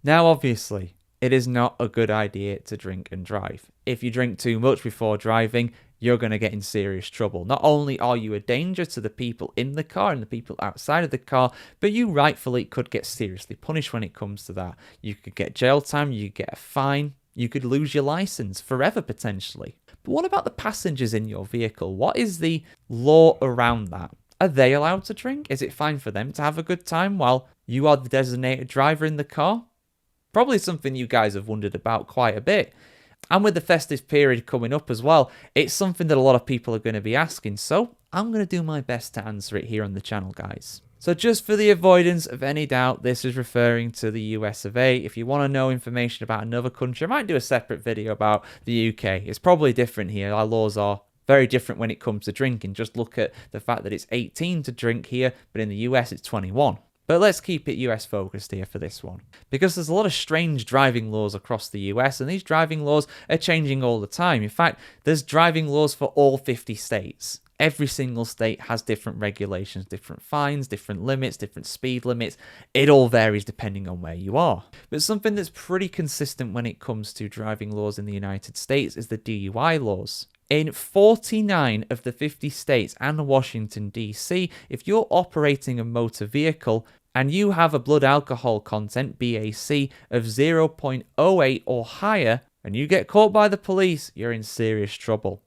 Now, obviously, it is not a good idea to drink and drive. If you drink too much before driving, you're going to get in serious trouble. Not only are you a danger to the people in the car and the people outside of the car, but you rightfully could get seriously punished when it comes to that. You could get jail time, you could get a fine, you could lose your license forever potentially. But what about the passengers in your vehicle? What is the law around that? Are they allowed to drink? Is it fine for them to have a good time while you are the designated driver in the car? Probably something you guys have wondered about quite a bit. And with the festive period coming up as well, it's something that a lot of people are going to be asking. So I'm going to do my best to answer it here on the channel, guys. So just for the avoidance of any doubt, this is referring to the US of A. If you want to know information about another country, I might do a separate video about the UK. It's probably different here. Our laws are very different when it comes to drinking. Just look at the fact that it's 18 to drink here, but in the US it's 21. But let's keep it US focused here for this one, because there's a lot of strange driving laws across the US, and these driving laws are changing all the time. In fact, there's driving laws for all 50 states. Every single state has different regulations, different fines, different limits, different speed limits. It all varies depending on where you are. But something that's pretty consistent when it comes to driving laws in the United States is the DUI laws. In 49 of the 50 states and Washington, D.C., if you're operating a motor vehicle and you have a blood alcohol content, BAC, of 0.08 or higher, and you get caught by the police, you're in serious trouble.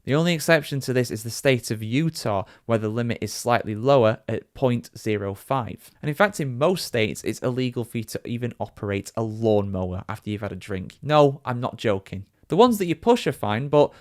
The only exception to this is the state of Utah, where the limit is slightly lower at 0.05. And in fact, in most states, it's illegal for you to even operate a lawnmower after you've had a drink. No, I'm not joking. The ones that you push are fine, but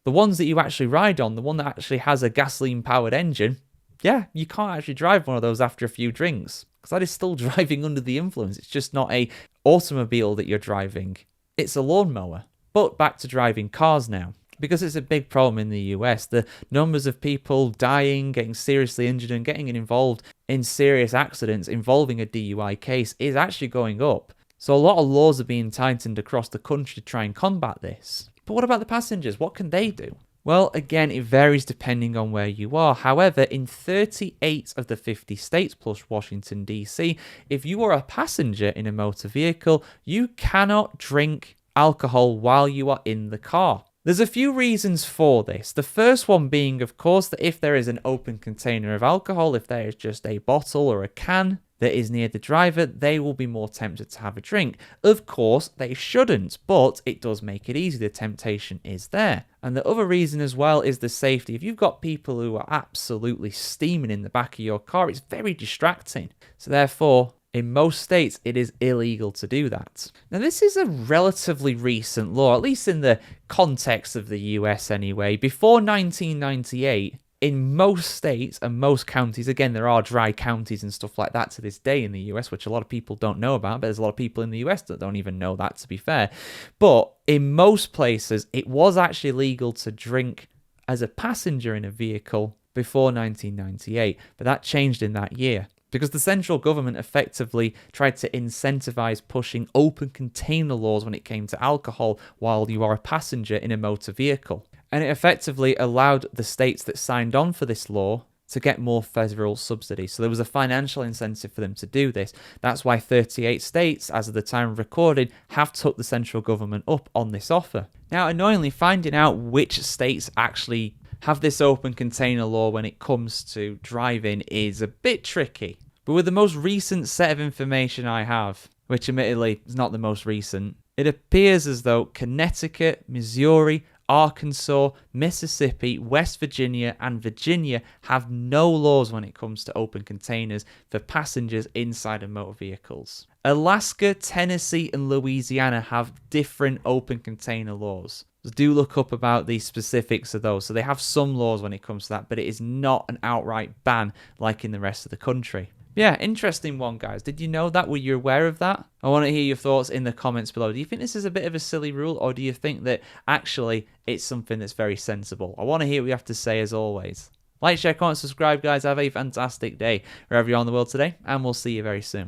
the ones that you actually ride on, the one that actually has a gasoline-powered engine, yeah, you can't actually drive one of those after a few drinks, because that is still driving under the influence. It's just not a automobile that you're driving. It's a lawnmower. But back to driving cars now. Because it's a big problem in the US, the numbers of people dying, getting seriously injured, and getting involved in serious accidents involving a DUI case is actually going up. So a lot of laws are being tightened across the country to try and combat this. But what about the passengers? What can they do? Well, again, it varies depending on where you are. However, in 38 of the 50 states plus Washington, D.C., if you are a passenger in a motor vehicle, you cannot drink alcohol while you are in the car. There's a few reasons for this. The first one being, of course, that if there is an open container of alcohol, if there is just a bottle or a can that is near the driver, they will be more tempted to have a drink. Of course, they shouldn't, but it does make it easy. The temptation is there. And the other reason as well is the safety. If you've got people who are absolutely steaming in the back of your car, it's very distracting. So therefore, in most states, it is illegal to do that. Now, this is a relatively recent law, at least in the context of the US anyway. Before 1998, in most states and most counties, again, there are dry counties and stuff like that to this day in the US, which a lot of people don't know about, but there's a lot of people in the US that don't even know that, to be fair. But in most places, it was actually legal to drink as a passenger in a vehicle before 1998, but that changed in that year, because the central government effectively tried to incentivize pushing open container laws when it came to alcohol while you are a passenger in a motor vehicle. And it effectively allowed the states that signed on for this law to get more federal subsidies. So there was a financial incentive for them to do this. That's why 38 states, as of the time of recording, have took the central government up on this offer. Now, annoyingly, finding out which states actually have this open container law when it comes to driving is a bit tricky. But with the most recent set of information I have, which admittedly is not the most recent, it appears as though Connecticut, Missouri, Arkansas, Mississippi, West Virginia, and Virginia have no laws when it comes to open containers for passengers inside of motor vehicles. Alaska, Tennessee, and Louisiana have different open container laws. So do look up about the specifics of those. So they have some laws when it comes to that, but it is not an outright ban like in the rest of the country. Yeah, interesting one, guys. Did you know that? Were you aware of that? I want to hear your thoughts in the comments below. Do you think this is a bit of a silly rule, or do you think that actually it's something that's very sensible? I want to hear what you have to say as always. Like, share, comment, subscribe, guys. Have a fantastic day wherever you are in the world today, and we'll see you very soon.